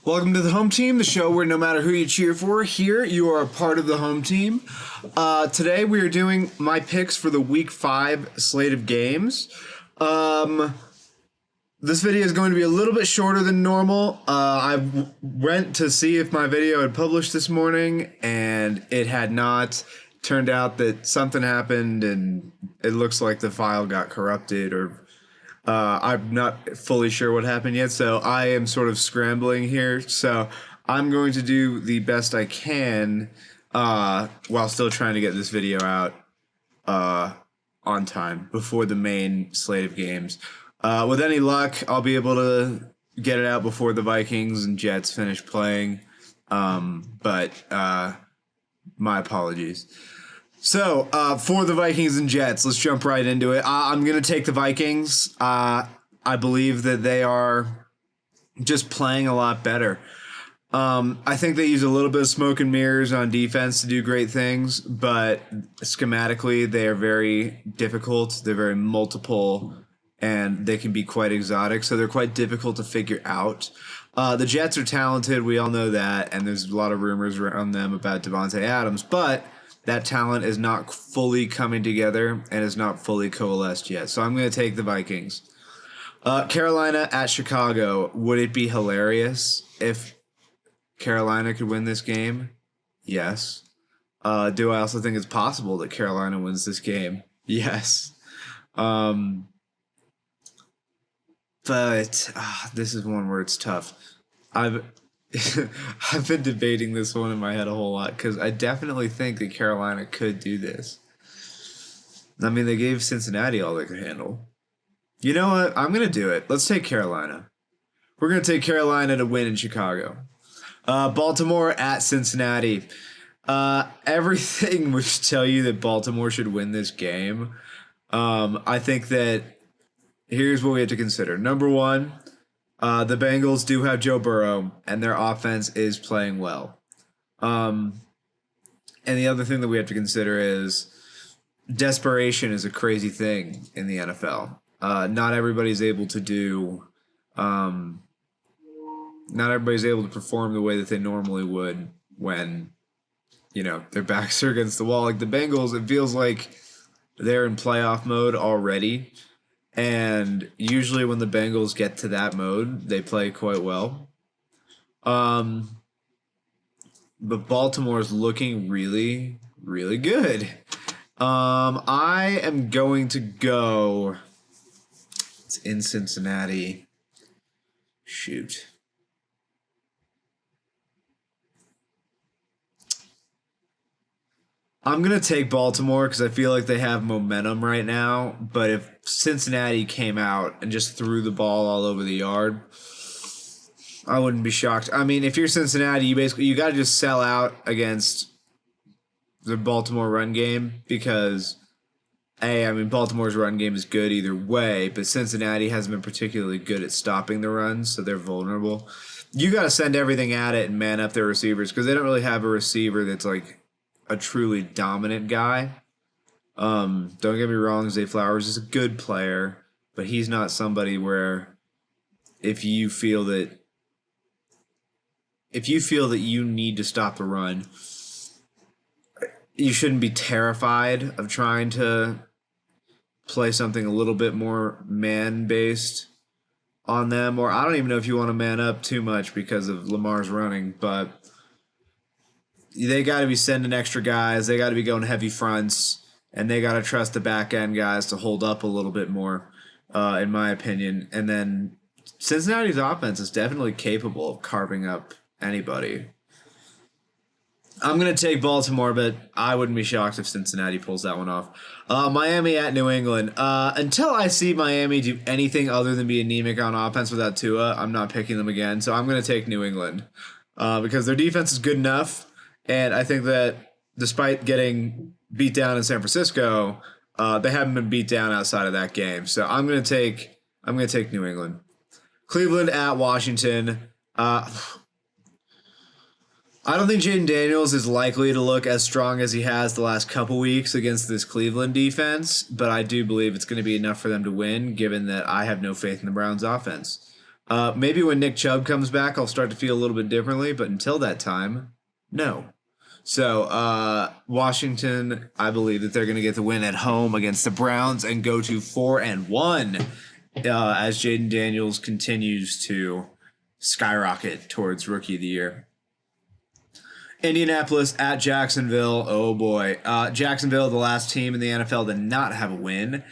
Welcome to the home team, the show where no matter who you cheer for, here you are a part of the home team. Today we are doing my picks for the Week 5 slate of games. This video is going to be a little bit shorter than normal. I went to see if my video had published this morning, and it had not. Turned out that something happened, and it looks like the file got corrupted, or I'm not fully sure what happened yet, so I am sort of scrambling here. So I'm going to do the best I can while still trying to get this video out on time before the main slate of games. With any luck, I'll be able to get it out before the Vikings and Jets finish playing. But my apologies. So, for the Vikings and Jets, let's jump right into it. I'm going to take the Vikings. I believe that they are just playing a lot better. I think they use a little bit of smoke and mirrors on defense to do great things, but schematically they are very difficult. They're very multiple, and they can be quite exotic, so they're quite difficult to figure out. The Jets are talented, we all know that, and there's a lot of rumors around them about Davante Adams, but that talent is not fully coming together and is not fully coalesced yet. So I'm going to take the Vikings. Carolina at Chicago. Would it be hilarious if Carolina could win this game? Yes. Do I also think it's possible that Carolina wins this game? Yes. But this is one where it's tough. I've been debating this one in my head a whole lot because I definitely think that Carolina could do this. I mean, they gave Cincinnati all they could handle. You know what? I'm going to do it. Let's take Carolina. We're going to take Carolina to win in Chicago. Baltimore at Cincinnati. Everything would tell you that Baltimore should win this game. I think that here's what we have to consider. Number one, the Bengals do have Joe Burrow, and their offense is playing well. And the other thing that we have to consider is desperation is a crazy thing in the NFL. Not everybody's able to do. Not everybody's able to perform the way that they normally would when, their backs are against the wall. Like the Bengals, it feels like they're in playoff mode already. And usually when the Bengals get to that mode, they play quite well. But Baltimore's looking really, really good. I am going to go. It's in Cincinnati. Shoot. I'm going to take Baltimore because I feel like they have momentum right now. But if Cincinnati came out and just threw the ball all over the yard, I wouldn't be shocked. I mean, if you're Cincinnati, you got to just sell out against the Baltimore run game because, Baltimore's run game is good either way, but Cincinnati hasn't been particularly good at stopping the runs, so they're vulnerable. You got to send everything at it and man up their receivers because they don't really have a receiver that's like a truly dominant guy. Don't get me wrong, Zay Flowers is a good player, but he's not somebody where if you feel that you need to stop the run, you shouldn't be terrified of trying to play something a little bit more man-based on them, or I don't even know if you want to man up too much because of Lamar's running, but they got to be sending extra guys. They got to be going heavy fronts, and they got to trust the back end guys to hold up a little bit more, in my opinion. And then Cincinnati's offense is definitely capable of carving up anybody. I'm going to take Baltimore, but I wouldn't be shocked if Cincinnati pulls that one off. Miami at New England. Until I see Miami do anything other than be anemic on offense without Tua, I'm not picking them again. So I'm going to take New England because their defense is good enough. And I think that despite getting beat down in San Francisco, they haven't been beat down outside of that game. So I'm going to take New England. Cleveland at Washington. I don't think Jaden Daniels is likely to look as strong as he has the last couple weeks against this Cleveland defense, but I do believe it's going to be enough for them to win, given that I have no faith in the Browns' offense. Maybe when Nick Chubb comes back, I'll start to feel a little bit differently. But until that time, no. So Washington, I believe that they're going to get the win at home against the Browns and go to 4-1 as Jaden Daniels continues to skyrocket towards Rookie of the Year. Indianapolis at Jacksonville. Oh boy. Jacksonville, the last team in the NFL to not have a win.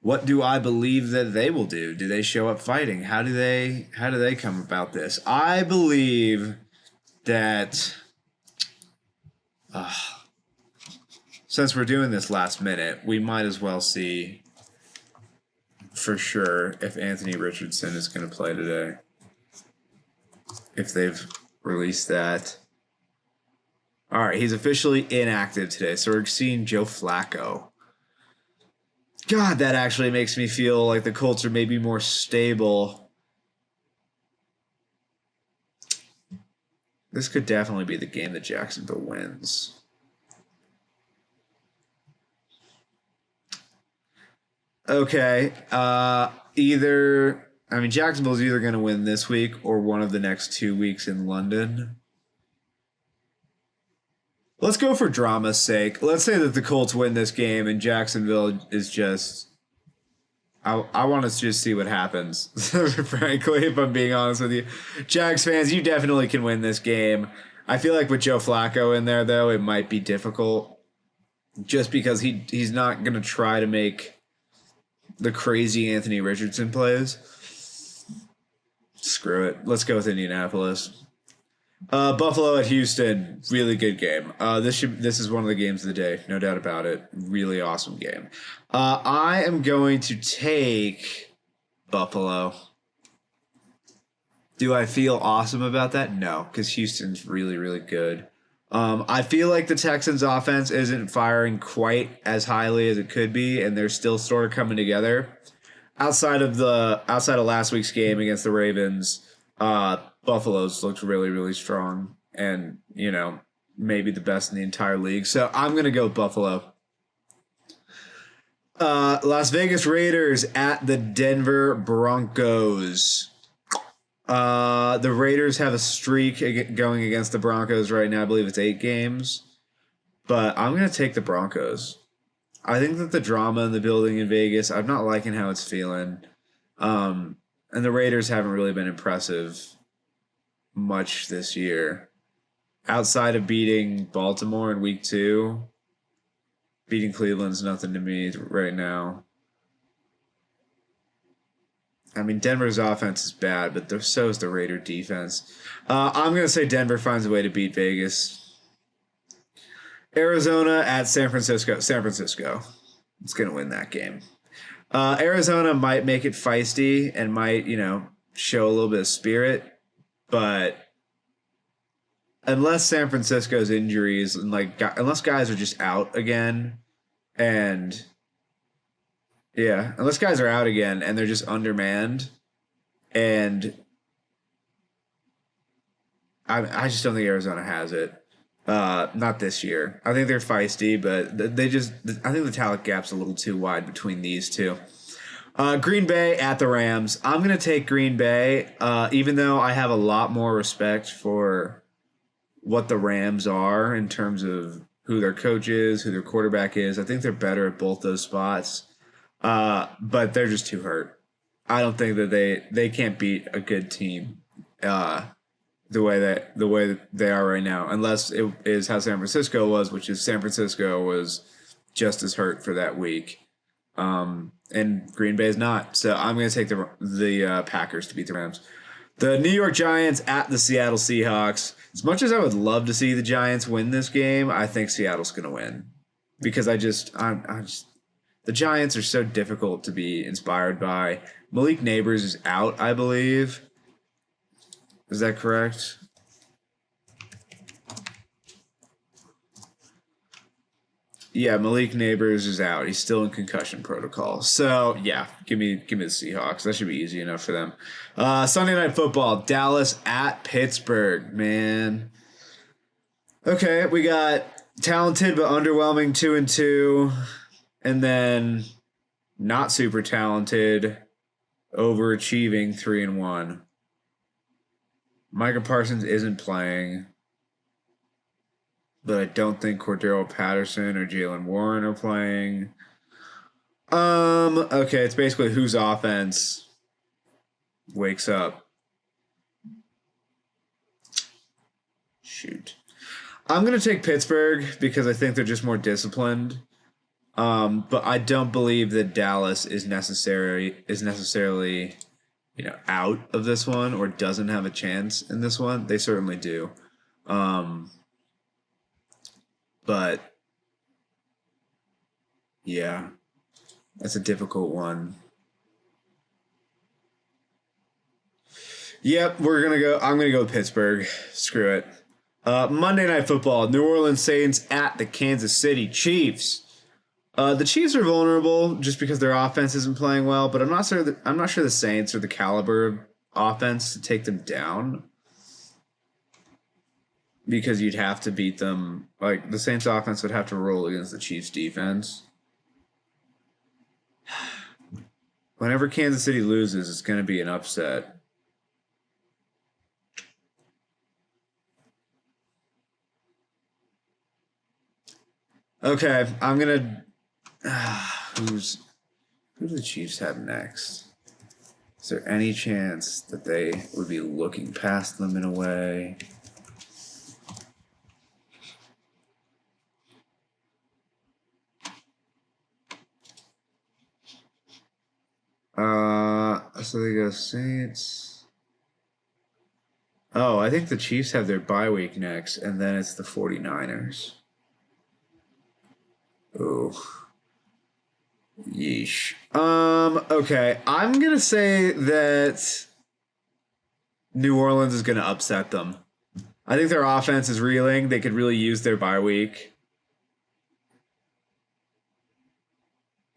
What do I believe that they will do? Do they show up fighting? How do they come about this? I believe that since we're doing this last minute, we might as well see for sure if Anthony Richardson is going to play today. If they've released that. All right, he's officially inactive today, so we're seeing Joe Flacco. God, that actually makes me feel like the Colts are maybe more stable. This could definitely be the game that Jacksonville wins. Okay, Jacksonville's either going to win this week or one of the next 2 weeks in London. Let's go for drama's sake. Let's say that the Colts win this game and Jacksonville is just... I want to just see what happens, frankly, if I'm being honest with you. Jags fans, you definitely can win this game. I feel like with Joe Flacco in there, though, it might be difficult. Just because he's not going to try to make the crazy Anthony Richardson plays. Screw it. Let's go with Indianapolis. Buffalo at Houston, really good game. This is one of the games of the day, no doubt about it. Really awesome game. I am going to take Buffalo. Do I feel awesome about that? No, because Houston's really, really good. I feel like the Texans' offense isn't firing quite as highly as it could be, and they're still sort of coming together. Outside of last week's game against the Ravens, Buffalo's looked really, really strong and, maybe the best in the entire league. So I'm going to go with Buffalo. Las Vegas Raiders at the Denver Broncos. The Raiders have a streak going against the Broncos right now. I believe it's 8 games. But I'm going to take the Broncos. I think that the drama in the building in Vegas, I'm not liking how it's feeling. And the Raiders haven't really been impressive much this year. Outside of beating Baltimore in week 2, beating Cleveland's nothing to me right now. I mean, Denver's offense is bad, but so is the Raider defense. I'm going to say Denver finds a way to beat Vegas. Arizona at San Francisco. San Francisco is going to win that game. Arizona might make it feisty and might, show a little bit of spirit. But unless San Francisco's injuries and unless guys are just out again, and unless guys are out again and they're just undermanned, and I just don't think Arizona has it. Not this year. I think they're feisty, but I think the talent gap's a little too wide between these two. Green Bay at the Rams. I'm going to take Green Bay, even though I have a lot more respect for what the Rams are in terms of who their coach is, who their quarterback is. I think they're better at both those spots, but they're just too hurt. I don't think that they can't beat a good team the way that they are right now, unless it is how San Francisco was, which is San Francisco was just as hurt for that week. And Green Bay is not. So I'm going to take the Packers to beat the Rams. The New York Giants at the Seattle Seahawks. As much as I would love to see the Giants win this game, I think Seattle's going to win. Because the Giants are so difficult to be inspired by. Malik Neighbors is out, I believe. Is that correct? Yeah, Malik Neighbors is out. He's still in concussion protocol. So, yeah, give me the Seahawks. That should be easy enough for them. Sunday Night Football, Dallas at Pittsburgh, man. Okay, we got talented but underwhelming 2-2. And then not super talented, overachieving 3-1. Micah Parsons isn't playing, but I don't think Cordero Patterson or Jalen Warren are playing. Okay, it's basically whose offense wakes up. Shoot. I'm gonna take Pittsburgh because I think they're just more disciplined. But I don't believe that Dallas is necessarily, out of this one or doesn't have a chance in this one. They certainly do. But yeah, that's a difficult one. Yep, I'm gonna go with Pittsburgh. Screw it. Monday Night Football: New Orleans Saints at the Kansas City Chiefs. The Chiefs are vulnerable just because their offense isn't playing well, but I'm not sure the Saints are the caliber of offense to take them down. Because you'd have to beat them. Like, the Saints offense would have to roll against the Chiefs defense. Whenever Kansas City loses, it's going to be an upset. Okay, I'm going to... who do the Chiefs have next? Is there any chance that they would be looking past them in a way? So they go Saints. Oh, I think the Chiefs have their bye week next, and then it's the 49ers. Ooh. Yeesh. Okay. I'm gonna say that New Orleans is gonna upset them. I think their offense is reeling. They could really use their bye week.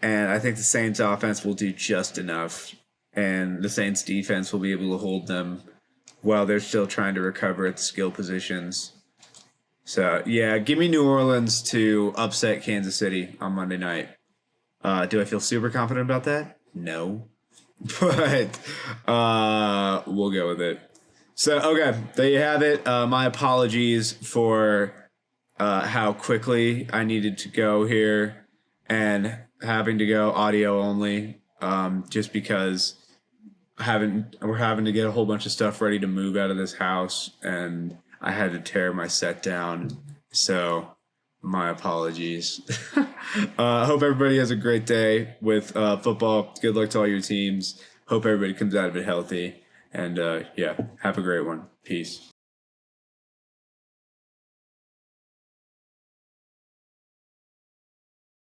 And I think the Saints offense will do just enough. And the Saints defense will be able to hold them while they're still trying to recover at the skill positions. So, yeah, give me New Orleans to upset Kansas City on Monday night. Do I feel super confident about that? No. But we'll go with it. So, okay, there you have it. My apologies for how quickly I needed to go here and having to go audio only, just because we're having to get a whole bunch of stuff ready to move out of this house, and I had to tear my set down. So my apologies. I hope everybody has a great day with football. Good luck to all your teams. Hope everybody comes out of it healthy. And yeah, have a great one. Peace.